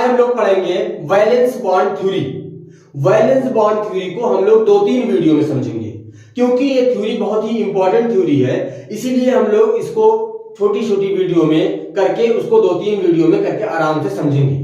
आज हम लोग पढ़ेंगे valence bond theory. Valence bond theory को हम लोग 2-3 वीडियो में समझेंगे, क्योंकि ये थ्योरी बहुत ही इंपॉर्टेंट थ्योरी है। इसीलिए हम लोग इसको छोटी छोटी वीडियो में करके उसको 2-3 वीडियो में करके आराम से समझेंगे।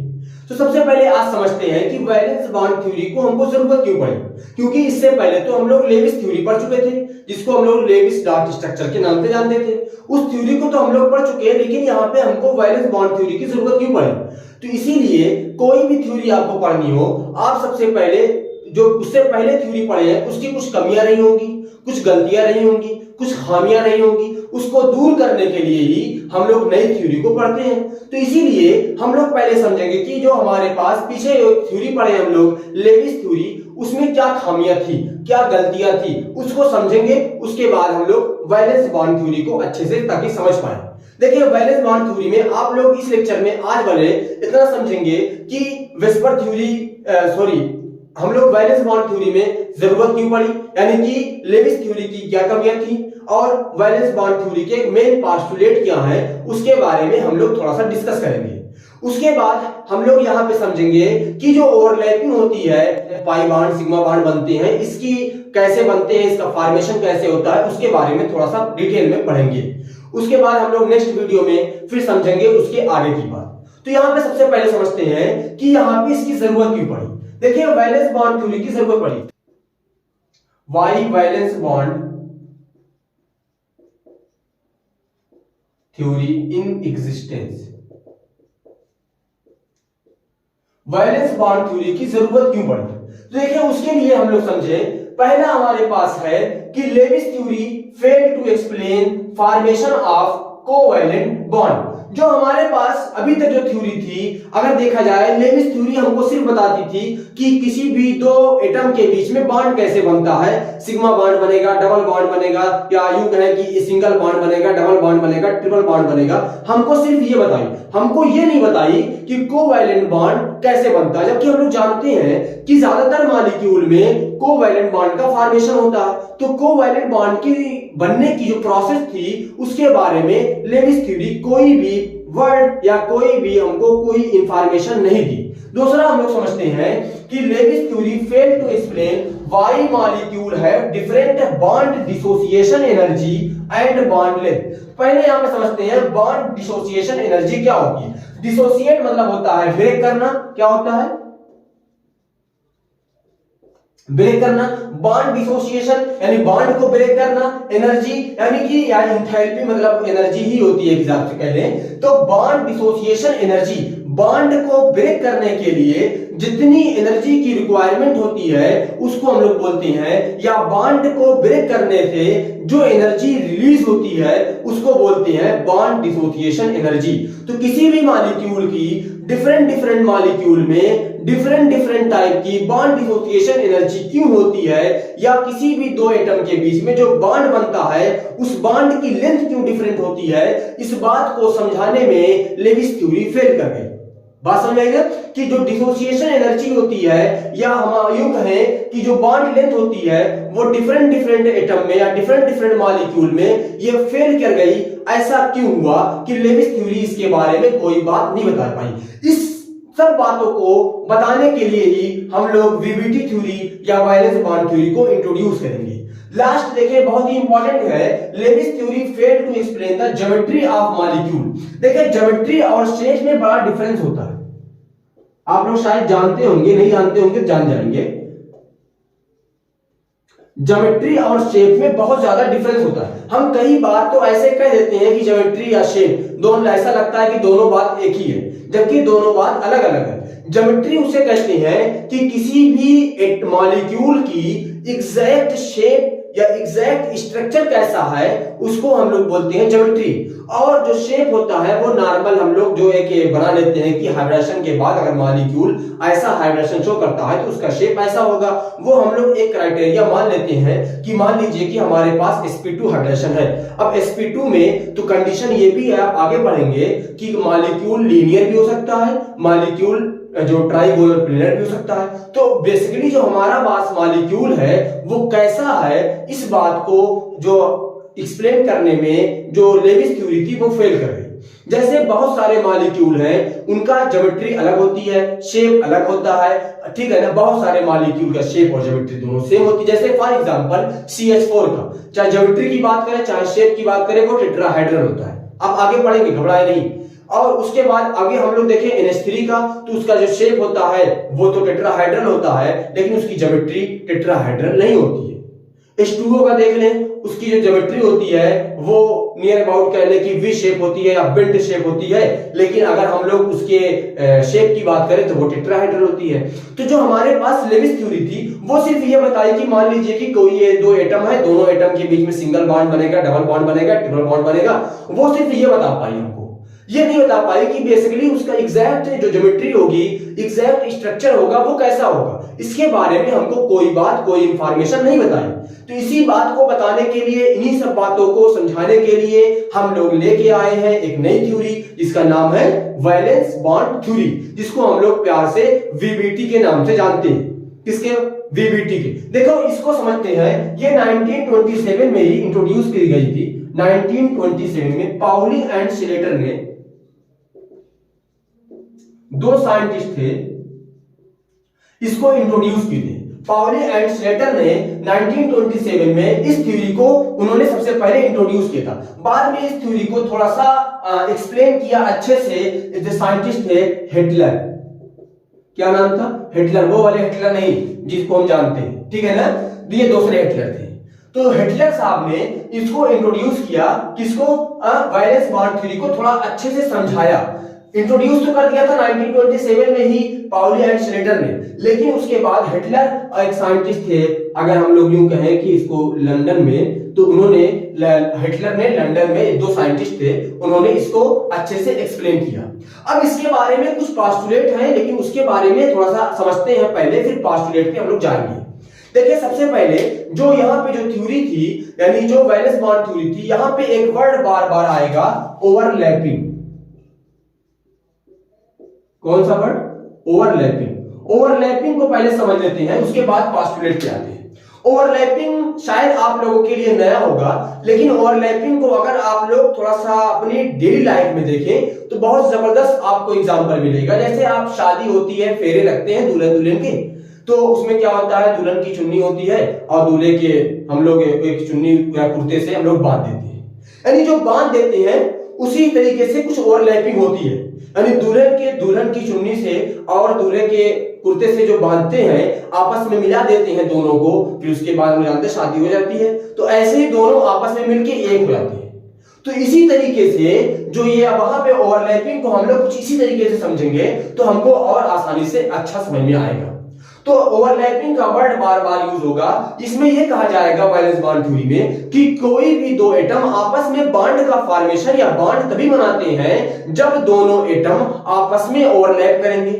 तो सबसे पहले आज समझते हैं कि वैलेंस बॉन्ड थ्योरी को हमको जरूरत क्यों पड़ी। क्योंकि इससे पहले तो हम लोग लेविस थ्योरी पढ़ चुके थे, जिसको हम लोग लेविस डार्क स्ट्रक्चर के नाम से जानते थे। उस थ्योरी को तो हम लोग पढ़ चुके हैं, लेकिन यहाँ पे हमको वैलेंस बॉन्ड थ्योरी की जरूरत क्यों पड़ी। तो इसीलिए कोई भी थ्योरी आपको पढ़नी हो, आप सबसे पहले जो उससे पहले थ्योरी पढ़े हैं उसकी कुछ कमियां रही होंगी, कुछ गलतियां रही होंगी, कुछ खामियां रही होंगी, उसको दूर करने के लिए ही हम लोग नई थ्योरी को पढ़ते हैं। तो इसीलिए हम लोग पहले समझेंगे कि जो हमारे पास पीछे थ्योरी पढ़े हम लोग लेविस थ्योरी, उसमें क्या खामियां थी, क्या गलतियां थी, उसको समझेंगे। उसके बाद हम लोग वैलेंस बॉन्ड थ्योरी को अच्छे से ताकि समझ पाए। देखिए वैलेंस बॉन्ड थ्योरी में आप लोग इस लेक्चर में आज वाले इतना समझेंगे कि वेस्पर थ्योरी हम लोग वैलेंस बॉन्ड थ्योरी में जरूरत क्यों पड़ी, यानी कि लेविस थ्योरी की क्या कमियां थी और वैलेंस बॉन्ड थ्योरी के मेन पोस्टुलेट क्या है, उसके बारे में हम लोग थोड़ा सा डिस्कस करेंगे। उसके बाद हम लोग यहाँ पे समझेंगे कि जो ओवरलैपिंग होती है, पाई बॉन्ड सिग्मा बॉन्ड बनते हैं, इसकी कैसे बनते हैं, इसका फॉर्मेशन कैसे होता है, उसके बारे में थोड़ा सा डिटेल में पढ़ेंगे। उसके बाद हम लोग नेक्स्ट वीडियो में फिर समझेंगे उसके आगे की बात। तो यहाँ पे सबसे पहले समझते हैं कि यहाँ पे इसकी जरूरत क्यों पड़ी। देखिए वैलेंस बॉन्ड थ्योरी की जरूरत पड़ी। Why valence bond theory in existence. Valence bond theory की जरूरत क्यों पड़ी, तो देखिए उसके लिए हम लोग समझे। पहला हमारे पास है कि Lewis theory fail to explain formation of covalent bond. जो हमारे पास अभी तक जो थ्योरी थी, अगर देखा जाए लेविस थ्योरी हमको सिर्फ बताती थी कि किसी भी दो एटम के बीच में बॉन्ड कैसे बनता है, सिग्मा बॉन्ड बनेगा, डबल बॉन्ड बनेगा, या यूं कहें कि सिंगल बॉन्ड बनेगा, डबल बॉन्ड बनेगा, ट्रिपल बॉन्ड बनेगा। हमको सिर्फ ये बताई, हमको ये नहीं बताई कि कोवैलेंट बॉन्ड कैसे बनता है। जबकि हम लोग जानते हैं कि ज्यादातर मॉलिक्यूल में कोवैलेंट बॉन्ड का फॉर्मेशन होता है। तो कोवैलेंट बॉन्ड की बनने की जो प्रोसेस थी उसके बारे में लेविस थ्योरी कोई भी वर्ड या कोई भी हमको कोई इंफॉर्मेशन नहीं दी। दूसरा हम लोग समझते हैं कि Lewis theory fail to explain why molecule have different bond dissociation energy and bond length. पहले यहां पे समझते हैं बॉन्ड डिसोसिएशन एनर्जी क्या होती है। डिसोसिएट मतलब होता है ब्रेक करना। क्या होता है? ब्रेक करना। बॉन्ड डिसोसिएशन यानी बॉन्ड को ब्रेक करना। एनर्जी यानी कि या एंथैल्पी मतलब एनर्जी ही होती है एक हिसाब से कह लें तो। बॉन्ड डिसोसिएशन एनर्जी, बॉन्ड को ब्रेक करने के लिए जितनी एनर्जी की रिक्वायरमेंट होती है उसको हम लोग बोलते हैं, या बॉन्ड को ब्रेक करने से जो एनर्जी रिलीज होती है उसको बोलते हैं बॉन्ड डिसोसिएशन एनर्जी। तो किसी भी मॉलिक्यूल की डिफरेंट मॉलिक्यूल में डिफरेंट टाइप की बॉन्ड डिसोसिएशन एनर्जी क्यों होती है, या किसी भी दो एटम के बीच में जो बॉन्ड बनता है उस बॉन्ड की लेंथ क्यों डिफरेंट होती है, इस बात को समझाने में लेविस थ्योरी फेल कर गई। बात समझ आएगा कि जो डिसोसिएशन एनर्जी होती है, या हम यूं कहें कि जो बॉन्ड लेंथ होती है, वो डिफरेंट एटम में या डिफरेंट मॉलिक्यूल में ये फेल कर गई। ऐसा क्यों हुआ कि लेविस थ्योरी इसके बारे में कोई बात नहीं बता पाई। इस सब बातों को बताने के लिए ही हम लोग वीबीटी थ्योरी या वैलेंस बॉन्ड थ्योरी को इंट्रोड्यूस करेंगे। लास्ट देखिए बहुत ही इंपॉर्टेंट है, Lewis theory fail to explain the geometry of molecule. देखिए ज्योमेट्री और शेप में बड़ा डिफरेंस होता है। आप लोग शायद जानते होंगे, नहीं जानते होंगे जान जाएंगे। ज्योमेट्री और शेप में बहुत ज्यादा डिफरेंस होता है। हम कई बार तो ऐसे कह देते हैं कि ज्योमेट्री या शेप दोनों, ऐसा लगता है कि दोनों बात एक ही है, जबकि दोनों बात अलग अलग है। ज्योमेट्री उसे कहते हैं कि किसी भी मॉलिक्यूल की एग्जैक्ट शेप या एग्जैक्ट स्ट्रक्चर कैसा है उसको हम लोग बोलते हैं ज्योमेट्री। और जो शेप होता है वो नॉर्मल हम लोग जो एक बना लेते हैं कि हाइब्रिडेशन के बाद अगर मॉलिक्यूल ऐसा हाइब्रिडेशन शो करता है तो उसका शेप ऐसा होगा। वो हम लोग एक क्राइटेरिया मान लेते हैं कि मान लीजिए कि हमारे पास sp2 हाइब्रिडेशन है। अब sp2 में तो कंडीशन ये भी है, आप आगे पढ़ेंगे कि मॉलिक्यूल लीनियर भी हो सकता है, मॉलिक्यूल जो ट्राइगोनल प्लेनर भी हो सकता है। तो बेसिकली जो हमारा मास मॉलिक्यूल है वो कैसा है, इस बात को जो एक्सप्लेन करने में जो लेविस थ्योरी थी वो फेल कर गई। जैसे बहुत सारे मॉलिक्यूल हैं, उनका ज्योमेट्री अलग होती है, शेप अलग होता है, ठीक है ना। बहुत सारे मॉलिक्यूल का शेप और ज्योमेट्री दोनों सेम होती है। जैसे फॉर एग्जांपल CH4 का चाहे ज्योमेट्री की बात करें चाहे शेप की बात करें, वो टेट्राहेड्रल होता है। आप आगे पढ़ेंगे, घबराए नहीं। और उसके बाद आगे हम लोग देखें NH3 का, तो उसका जो शेप होता है वो तो टेट्राहेड्रल होता है, लेकिन उसकी ज्योमेट्री टेट्राहेड्रल नहीं होती है। H2O का देख लें, उसकी जो ज्योमेट्री होती है वो नियर अबाउट कह लें कि वी शेप होती है या बेंट शेप होती है, लेकिन अगर हम लोग उसके शेप की बात करें तो वो टेट्राहेड्रल होती है। तो जो हमारे पास लेविस थ्योरी थी वो सिर्फ ये बताई कि मान लीजिए कि कोई ये दो एटम है, दोनों एटम के बीच में सिंगल बॉन्ड बनेगा, डबल बॉन्ड बनेगा, ट्रिपल बॉन्ड बनेगा, वो सिर्फ ये बता पाई हमको। ये नहीं बता पाई कि बेसिकली उसका एग्जैक्ट जो ज्योमेट्री होगी, एग्जैक्ट स्ट्रक्चर होगा वो कैसा होगा। इसके बारे में हमको कोई बात, कोई इंफॉर्मेशन नहीं बताई। तो इसी बात को बताने के लिए, इन्हीं सब बातों को समझाने के लिए हम लोग लेके आए हैं एक नई थ्योरी, जिसका नाम है वैलेंस बॉन्ड थ्योरी, जिसको हम लोग प्यार से VBT के नाम से जानते हैं। किसके? VBT के। देखो इसको समझते हैं, ये 1927 में ही इंट्रोड्यूस की गई थी। 1927 में पाउली एंड स्लेटर ने, दो साइंटिस्ट थे, इसको इंट्रोड्यूस की थी। पाउली एंड स्लेटर ने 1927 में इस थ्योरी को उन्होंने सबसे पहले इंट्रोड्यूस किया था। बाद में इस थ्योरी को थोड़ा सा एक्सप्लेन किया अच्छे से जो साइंटिस्ट थे हिटलर। क्या नाम था? हिटलर। वो वाले हिटलर नहीं जिसको हम जानते हैं, ठीक है ना, ये दूसरे हिटलर थे। तो हिटलर साहब ने इसको इंट्रोड्यूस किया, किसको? वैलेंस बॉन्ड थ्योरी को थोड़ा अच्छे से समझाया। इंट्रोड्यूस तो कर दिया था 1927 में ही पाउली एंड स्लेटर ने, लेकिन उसके बाद हिटलर एक साइंटिस्ट थे, अगर हम लोग यूं कहें कि इसको लंदन में, तो उन्होंने, हिटलर ने लंदन में, दो साइंटिस्ट थे, उन्होंने इसको अच्छे से एक्सप्लेन किया। अब इसके बारे में कुछ पास्टुलेट हैं, लेकिन उसके बारे में थोड़ा सा समझते हैं पहले, फिर पास्टुलेट पे हम लोग जाएंगे। देखिए सबसे पहले जो यहाँ पे जो थ्योरी थी, यानी जो वैलेंस बॉन्ड थ्योरी थी, यहाँ पे एक वर्ड बार बार आएगा, ओवरलैपिंग। कौन सा वर्ड? ओवरलैपिंग। ओवरलैपिंग को पहले समझ लेते हैं, उसके बाद पास्टुलेट पे आते हैं। ओवरलैपिंग शायद आप लोगों के लिए नया होगा, लेकिन ओवरलैपिंग को अगर आप लोग थोड़ा सा अपनी डेली लाइफ में देखें तो बहुत जबरदस्त आपको एग्जांपल मिलेगा। जैसे आप शादी होती है, फेरे लगते हैं दुल्हन दुल्हन के, तो उसमें क्या होता है, दुल्हन की चुन्नी होती है और दूल्हे के हम लोग एक चुन्नी या कुर्ते से हम लोग बांध देते हैं। यानी जो बांध देते हैं उसी तरीके से कुछ ओवरलैपिंग होती है, यानी दुल्हन की चुन्नी से और दूल्हे के कुर्ते से जो बांधते हैं आपस में मिला देते हैं दोनों को, फिर उसके बाद हम जानते हैं शादी हो जाती है। तो ऐसे ही दोनों आपस में मिलके एक हो जाते हैं। तो इसी तरीके से जो ये वहां पे ओवरलैपिंग को हम लोग कुछ इसी तरीके से समझेंगे तो हमको और आसानी से अच्छा समझ में आएगा। तो ओवरलैपिंग का वर्ड बार बार यूज होगा। इसमें यह कहा जाएगा वैलेंस बॉन्ड थ्योरी में कि कोई भी दो एटम आपस में बॉन्ड का फॉर्मेशन या बॉन्ड तभी बनाते हैं जब दोनों एटम आपस में ओवरलैप करेंगे।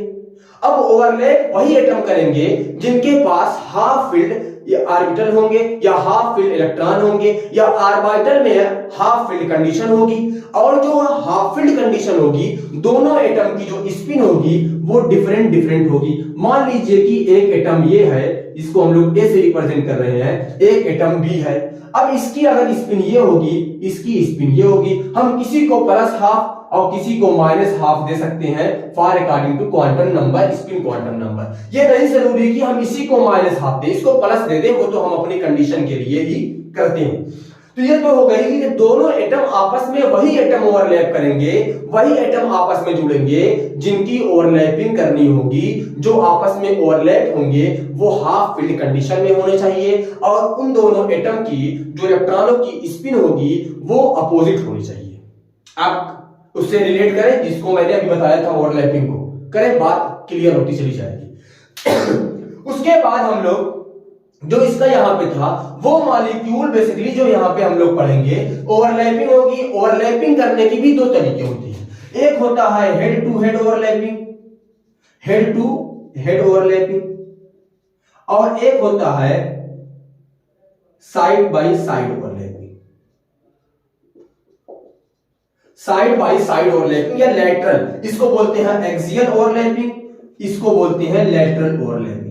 अब ओवरलैप वही एटम करेंगे जिनके पास हाफ फील्ड या ऑर्बिटल होंगे या हाफ फील्ड इलेक्ट्रॉन होंगे या ऑर्बिटल में हाफ फील्ड कंडीशन होगी। और जो हाफ फील्ड कंडीशन होगी, दोनों एटम की जो स्पिन होगी वो डिफरेंट होगी। मान लीजिए कि एक एटम ये है, इसको हम लोग ए से रिप्रेजेंट कर रहे हैं, एक एटम बी है। अब इसकी अगर स्पिन ये होगी, इसकी स्पिन ये होगी। हम किसी को प्लस हाफ और किसी को माइनस हाफ दे सकते हैं for according to quantum number, spin quantum number. ये नहीं जरूरी कि हम इसी को माइनस हाफ दें, इसको प्लस दे दें, वो तो हम अपनी कंडीशन के लिए ही करते हैं। तो ये तो हो गई कि दोनों एटम आपस में वही एटम ओवरलैप करेंगे, वही एटम आपस में जुड़ेंगे जिनकी ओवरलैपिंग करनी होगी। जो आपस में ओवरलैप होंगे वो हाफ फील्ड कंडीशन में होने चाहिए और उन दोनों एटम की जो इलेक्ट्रॉनों की स्पिन होगी वो अपोजिट होनी चाहिए। आप उससे रिलेट करें जिसको मैंने अभी बताया था ओवरलैपिंग को, करें, बात क्लियर होती चली जाएगी। उसके बाद हम लोग जो इसका यहां पे था वो मॉलिक्यूल बेसिकली जो यहां पे हम लोग पढ़ेंगे, ओवरलैपिंग होगी। ओवरलैपिंग करने की भी दो तरीके होते हैं। एक होता है head to head overlapping, head to head overlapping, और एक होता है side by side overlapping. Side by side overlapping या लैटरल, इसको बोलते हैं एक्सियल ओवरलैपिंग, इसको बोलते हैं लैटरल ओवरलैपिंग।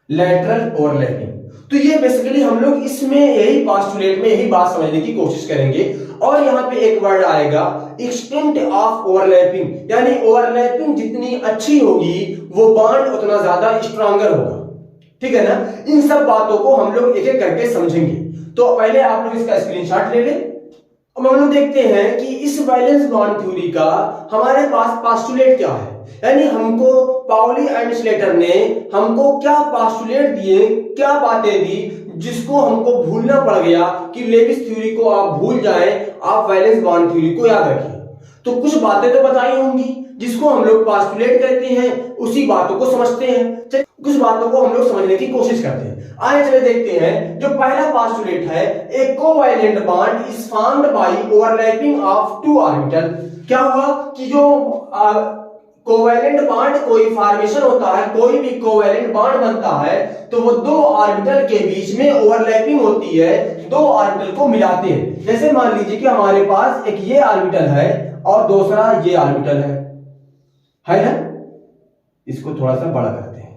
लैटरल ओवरलैपिंग तो ये बेसिकली हम लोग इसमें यही पोस्टुलेट में यही बात समझने की कोशिश करेंगे। और यहाँ पे एक वर्ड आएगा एक्सटेंट ऑफ ओवरलैपिंग, यानी ओवरलैपिंग जितनी अच्छी होगी वो बॉन्ड उतना ज्यादा स्ट्रॉन्गर होगा। ठीक है ना। इन सब बातों को हम लोग एक एक करके समझेंगे। तो पहले आप लोग इसका स्क्रीनशॉट ले लें। अब हम लोग देखते हैं कि इस वैलेंस बॉन्ड थ्योरी का हमारे पास पोस्टुलेट क्या है, यानी हमको पाउली एंड स्लेटर ने हमको क्या पोस्टुलेट दिए, क्या बातें दी जिसको हमको भूलना पड़ गया कि लेविस थ्योरी को आप भूल जाएं, आप वैलेंस बॉन्ड थ्योरी को याद रखिए। तो कुछ बातें तो बताई होंगी जिसको हम लोग पोस्टुलेट कहते हैं, उसी बातों को समझते हैं। कुछ बातों को हम लोग समझने की कोशिश करते हैं। आइए चले देखते हैं। जो पहला पोस्टुलेट है, a covalent bond is formed by overlapping of two orbital. क्या हुआ कि जो कोवैलेंट बॉन्ड कोई फॉर्मेशन होता है, कोई भी कोवैलेंट बॉन्ड बनता है तो वो दो ऑर्बिटल के बीच में ओवरलैपिंग होती है, दो ऑर्बिटल को मिलाते हैं। जैसे मान लीजिए कि हमारे पास एक ये ऑर्बिटल है और दूसरा ये ऑर्बिटल है ना। इसको थोड़ा सा बड़ा करते हैं।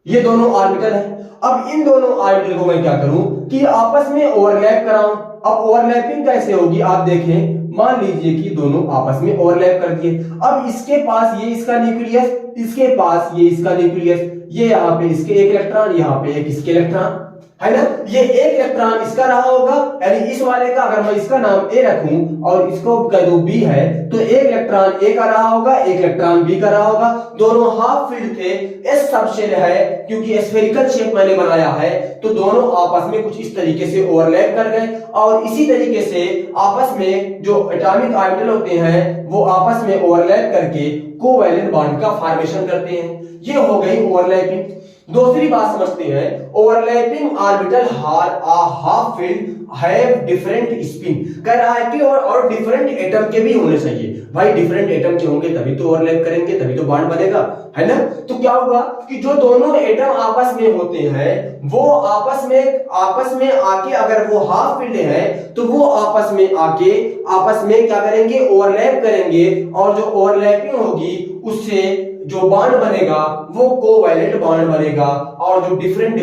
ये दोनों ऑर्बिटल है। अब इन दोनों ऑर्बिटल को मैं क्या करूं कि आपस में ओवरलैप कराऊं। अब ओवरलैपिंग कैसे होगी आप देखें। मान लीजिए कि दोनों आपस में ओवरलैप कर दिए। अब इसके पास ये इसका न्यूक्लियस, इसके पास ये इसका न्यूक्लियस, ये यहाँ पे इसके एक इलेक्ट्रॉन, यहाँ पे एक इसके इलेक्ट्रॉन, है ना। ये एक इलेक्ट्रॉन इसका रहा होगा, यानी इस वाले का अगर मैं इसका नाम ए रखूं और इसको कह दूं बी है, तो एक इलेक्ट्रॉन ए का रहा होगा, एक इलेक्ट्रॉन बी का रहा होगा। दोनों हाफ फील्ड थे, एस सब शेल है क्योंकि स्फेरिकल शेप मैंने बनाया है, तो दोनों आपस में कुछ इस तरीके से ओवरलैप कर गए। और इसी तरीके से आपस में जो एटॉमिक ऑर्बिटल होते हैं वो आपस में ओवरलैप करके कोवैलेंट बॉन्ड का फॉर्मेशन करते हैं। ये हो गई ओवरलैपिंग। दूसरी बात समझते हैं, overlapping orbital half field have different spin. कह रहा है कि और डिफरेंट एटम के भी होने चाहिए। भाई डिफरेंट एटम के होंगे तभी तो ओवरलैप करेंगे, तभी तो बॉन्ड बनेगा, है ना। तो क्या होगा कि जो दोनों एटम आपस में होते हैं वो आपस में आके अगर वो हाफ फील्ड है तो वो आपस में क्या करेंगे, ओवरलैप करेंगे। और जो ओवरलैपिंग होगी उससे जो बॉन्ड बनेगा वो कोवैलेंट बॉन्ड बनेगा। और जो डिफरेंट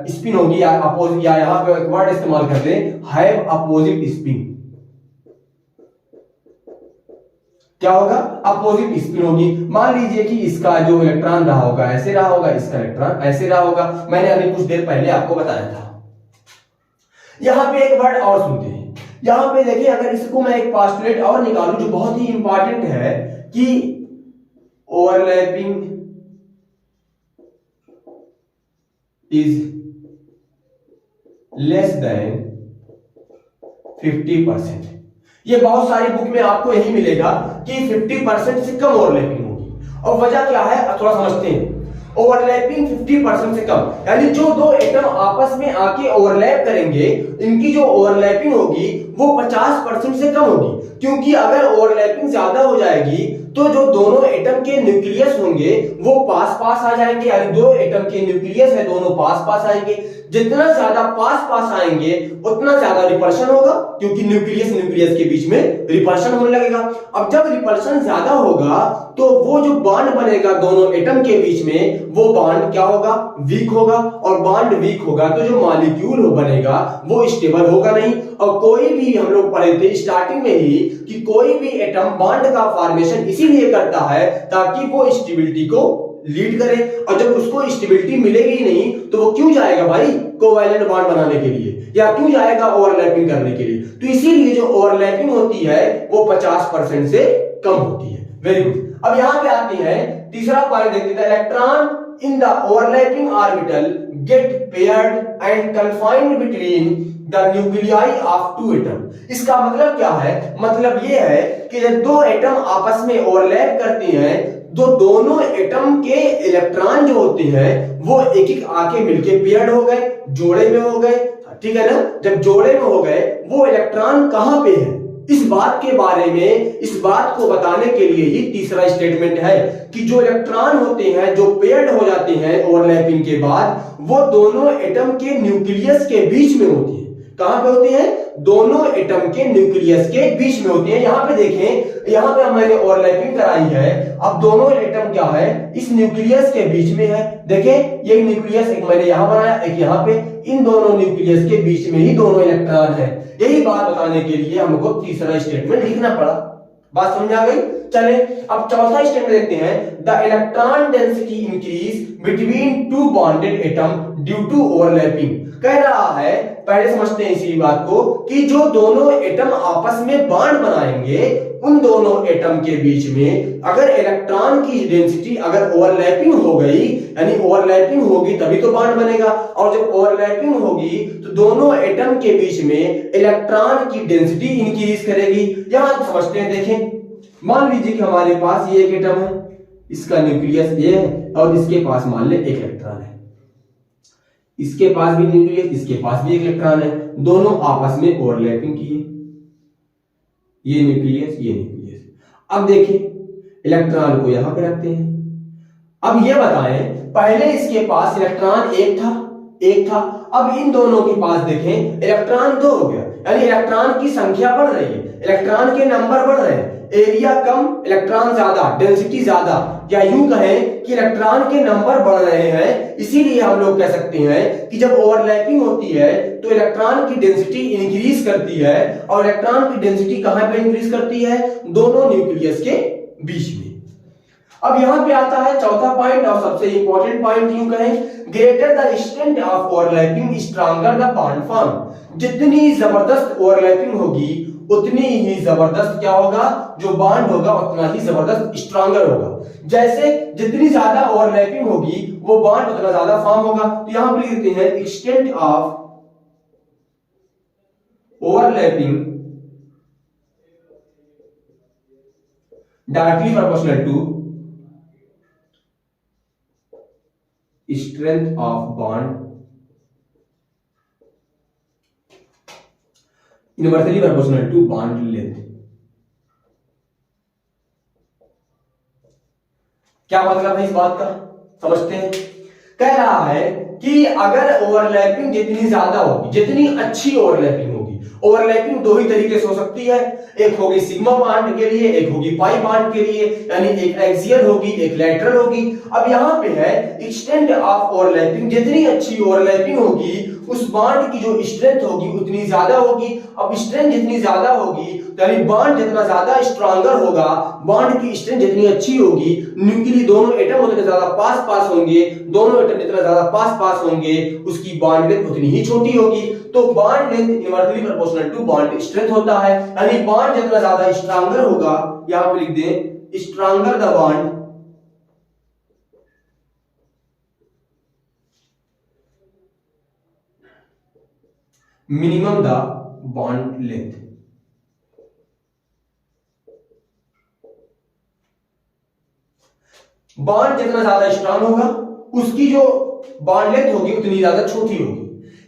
स्पिन होगी या अपोजिट, या यहां पे एक वर्ड इस्तेमाल करते हैं हैव अपोजिट स्पिन। क्या होगा, अपोजिट स्पिन होगी। मान लीजिए कि इसका जो इलेक्ट्रॉन रहा होगा ऐसे रहा होगा, इसका इलेक्ट्रॉन ऐसे रहा होगा। मैंने अभी कुछ देर पहले आपको बताया था। यहां पे एक वर्ड और सुनते हैं। यहां पे देखिए, अगर इसको मैं एक पोस्टुलेट और निकालूं जो बहुत ही इंपॉर्टेंट है कि ओवरलैपिंग इज लेस देन 50%। ये बहुत सारी बुक में आपको यही मिलेगा कि 50% से कम ओवरलैपिंग होगी। और वजह क्या है थोड़ा समझते हैं। ओवरलैपिंग 50% से कम, यानी जो दो एटम आपस में आके ओवरलैप करेंगे इनकी जो ओवरलैपिंग होगी वो 50% से कम होगी। क्योंकि अगर ओवरलैपिंग ज्यादा हो जाएगी तो जो दोनों एटम के न्यूक्लियस होंगे वो पास आ जाएंगे, यानी दो एटम के न्यूक्लियस है दोनों पास आएंगे। जितना ज्यादा पास आएंगे उतना ज्यादा रिपल्शन होगा, क्योंकि न्यूक्लियस के बीच में रिपल्शन होने लगेगा। अब जब रिपल्शन ज्यादा होगा तो वो जो बॉन्ड बनेगा दोनों एटम के बीच में वो बॉन्ड क्या होगा, वीक होगा। और बॉन्ड वीक होगा तो जो मॉलिक्यूल बनेगा वो स्टेबल होगा नहीं। और कोई भी, हम लोग पढ़े थे स्टार्टिंग में ही कि कोई भी एटम बॉन्ड का फॉर्मेशन इसीलिए करता है ताकि वो स्टेबिलिटी को लीड करे। और जब उसको स्टेबिलिटी मिलेगी नहीं तो वो क्यों जाएगा भाई कोवैलेंट बॉन्ड बनाने के लिए, या क्यों जाएगा ओवरलैपिंग करने के लिए। तो इसीलिए जो ओवरलैपिंग होती है वो 50% से कम होती है। Very good. अब यहां पे आते हैं तीसरा पॉइंट देखते हैं, electron in the overlapping orbital get paired and confined between the nuclei of two atom। इसका मतलब क्या है, मतलब ये है कि जब दो एटम आपस में ओवरलैप करते हैं तो दोनों एटम के इलेक्ट्रॉन जो होते हैं वो एक एक आके मिलके पेयर्ड हो गए, जोड़े में हो गए। ठीक है ना। जब जोड़े में हो गए वो इलेक्ट्रॉन कहां पे है, इस बात के बारे में, इस बात को बताने के लिए ही तीसरा स्टेटमेंट है कि जो इलेक्ट्रॉन होते हैं जो पेयर्ड हो जाते हैं ओवरलैपिंग के बाद वो दोनों एटम के न्यूक्लियस के बीच में होती है। कहां पे होते हैं? दोनों एटम के न्यूक्लियस के बीच में होते हैं। यहां पे देखें, यहां पे मैंने ओवरलैपिंग कराई है। अब दोनों एटम क्या है? इस न्यूक्लियस के बीच में है। देखें, ये न्यूक्लियस एक मैंने यहां बनाया, एक यहां पे। इन दोनों न्यूक्लियस के बीच में ही दोनों इलेक्ट्रॉन है। यही बात बताने के लिए हमको तीसरा स्टेटमेंट लिखना पड़ा। बात समझ आ गई? चले अब चौथा स्टेटमेंट देखते हैं। The electron density increase between two bonded atom due to overlapping. कह रहा है, पहले समझते हैं इसी बात को, कि जो दोनों एटम आपस में बॉन्ड बनाएंगे, उन दोनों एटम के बीच में अगर इलेक्ट्रॉन की डेंसिटी अगर ओवरलैपिंग हो गई, यानी ओवरलैपिंग होगी तभी तो बॉन्ड बनेगा, और जब ओवरलैपिंग होगी तो दोनों एटम के बीच में इलेक्ट्रॉन की डेंसिटी इंक्रीज करेगी। यहां समझते हैं, देखें, मान लीजिए कि हमारे पास ये एक एटम है, इसका न्यूक्लियस ये है, और इसके पास मान ले एक इलेक्ट्रॉन है, इसके पास भी न्यूक्लियस, इसके पास भी एक इलेक्ट्रॉन है, दोनों आपस में ओवरलैपिंग किए, ये न्यूक्लियस ये न्यूक्लियस। अब देखिए, इलेक्ट्रॉन को यहां पे रखते हैं। अब ये बताएं, पहले इसके पास इलेक्ट्रॉन एक था, अब इन दोनों के पास देखें इलेक्ट्रॉन 2 हो गया, यानी इलेक्ट्रॉन की संख्या बढ़ रही है, इलेक्ट्रॉन के नंबर बढ़ रहे हैं, एरिया कम इलेक्ट्रॉन ज्यादा, डेंसिटी ज्यादा, या यूं कहें कि इलेक्ट्रॉन के नंबर बढ़ रहे हैं। इसीलिए हम लोग कह सकते हैं कि जब ओवरलैपिंग होती है तो इलेक्ट्रॉन की डेंसिटी इंक्रीज करती है, और इलेक्ट्रॉन की डेंसिटी कहां पे इंक्रीज करती है? दोनों न्यूक्लियस के बीच में। अब यहां पे आता है चौथा पॉइंट, और सबसे इंपॉर्टेंट पॉइंट यूं कहें, greater the extent of overlapping stronger the bond form. जितनी जबरदस्त ओवरलैपिंग होगी उतनी ही जबरदस्त क्या होगा? जो बॉन्ड होगा उतना ही जबरदस्त स्ट्रॉन्गर होगा। जैसे जितनी ज्यादा ओवरलैपिंग होगी वो बॉन्ड उतना ज्यादा फॉर्म होगा। तो यहां पर लिखते हैं extent of overlapping directly proportional to strength of bond inversely proportional to bond length. क्या मतलब है इस बात का? समझते हैं। कह रहा है कि अगर ओवरलैपिंग जितनी ज्यादा होगी, जितनी अच्छी ओवरलैपिंग होगी, ओवरलैपिंग 2 ही तरीके से हो सकती है, एक होगी सिग्मा बॉन्ड के लिए, एक होगी पाई बॉन्ड के लिए, यानी एक एक्सियल होगी एक लैटरल होगी। अब यहां पे है एक्सटेंट ऑफ ओवरलैपिंग, जितनी अच्छी ओवरलैपिंग होगी उस बॉन्ड की जो स्ट्रेंथ होगी उतनी ज्यादा होगी। अब स्ट्रेंथ जितनी ज्यादा होगी यानी बॉन्ड जितना ज्यादा स्ट्रॉन्गर होगा, बॉन्ड की स्ट्रेंथ जितनी अच्छी होगी, न्यूक्लियस दोनों एटम उतने ज्यादा पास होंगे, दोनों एटम जितना ज्यादा पास होंगे उसकी बॉन्ड लेंथ उतनी ही छोटी होगी। तो bond length inversely proportional to bond strength होता है, यानी बॉन्ड जितना ज्यादा स्ट्रॉन्गर होगा, यहां पे लिख दें stronger the bond minimum the bond length. Bond जितना ज्यादा स्ट्रांग होगा उसकी जो बॉन्ड लेंथ होगी उतनी ज्यादा छोटी होगी।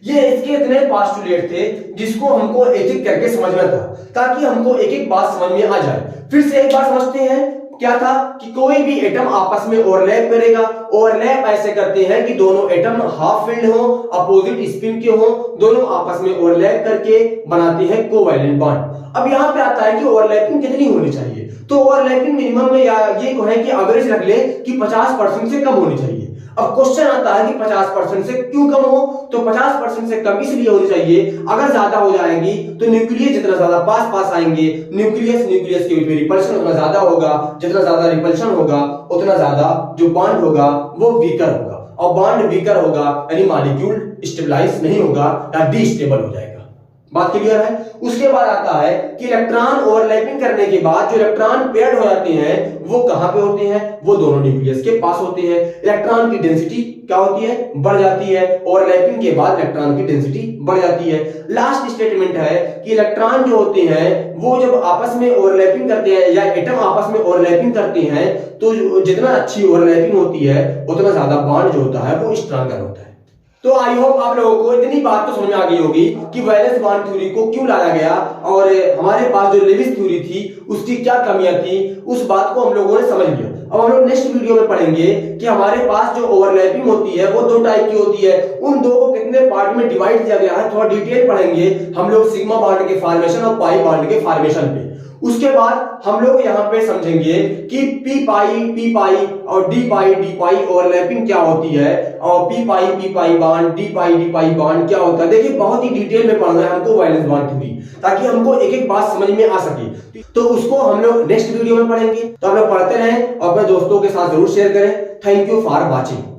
ये इसके इतने पास्टुलेट थे जिसको हमको एक एक करके समझना था, ताकि हमको एक एक बात समझ में आ जाए। फिर से एक बार समझते हैं, क्या था कि कोई भी एटम आपस में ओवरलैप करेगा। ओवरलैप ऐसे करते हैं कि दोनों एटम हाफ फील्ड हो, अपोजिट स्पिन के हो, दोनों आपस में ओवरलैप करके बनाते हैं कोवैलेंट बॉन्ड। अब यहां पे आता है कि ओवरलैपिंग कितनी होनी चाहिए, तो ओवरलैपिंग मिनिमम में या ये है कि एवरेज रख ले कि 50% से कम होनी चाहिए। अब क्वेश्चन आता है कि 50% से क्यों कम हो, तो 50% से कम इसलिए होनी चाहिए, अगर ज्यादा हो जाएगी तो न्यूक्लियस जितना ज्यादा पास आएंगे, न्यूक्लियस के बीच में रिपल्शन उतना ज्यादा होगा, जितना ज्यादा रिपल्शन होगा उतना ज्यादा जो बॉन्ड होगा वो वीकर होगा, और बॉन्ड वीकर होगा यानी मॉलिक्यूल स्टेबलाइज नहीं होगा या डिस्टेबल हो जाएगा। बात क्लियर है। उसके बाद आता है कि इलेक्ट्रॉन ओवरलैपिंग करने के बाद जो इलेक्ट्रॉन पेयर्ड हो जाते हैं वो कहां पे होते हैं, वो दोनों न्यूक्लियस के पास होते हैं। इलेक्ट्रॉन की डेंसिटी क्या होती है, बढ़ जाती है। ओवरलैपिंग के बाद इलेक्ट्रॉन की डेंसिटी बढ़ जाती है। लास्ट स्टेटमेंट है कि इलेक्ट्रॉन जो होते हैं वो जब आपस में ओवरलैपिंग करते हैं या एटम आपस में ओवरलैपिंग करते हैं तो जितना अच्छी ओवरलैपिंग होती है उतना ज्यादा बॉन्ड जो होता है वो स्ट्रॉन्गर होता है। तो आई होप आप लोगों को इतनी बात तो समझ में आ गई होगी कि वैलेंस बॉन्ड थ्योरी को क्यों लाया गया और हमारे पास जो लेविस थ्योरी थी उसकी क्या कमियां थी, उस बात को हम लोगों ने समझ लिया। अब हम लोग नेक्स्ट वीडियो में पढ़ेंगे कि हमारे पास जो ओवरलैपिंग होती है वो दो टाइप की होती है, उन दो को कितने पार्ट में डिवाइड किया गया है, थोड़ा डिटेल पढ़ेंगे हम लोग सिग्मा बॉन्ड के फॉर्मेशन और पाई बॉन्ड के फॉर्मेशन पे। उसके बाद हम लोग यहाँ पे समझेंगे कि पी पाई और डी पाई ओवरलैपिंग क्या होती है, और P pi bond D pi bond क्या होता है। देखिए बहुत ही डिटेल में पढ़ना है हमको वैलेंस बॉन्ड थ्योरी, ताकि हमको एक एक बात समझ में आ सके। तो उसको हम लोग नेक्स्ट वीडियो में पढ़ेंगे। तो आप लोग पढ़ते रहें और अपने दोस्तों के साथ जरूर शेयर करें। Thank you for watching.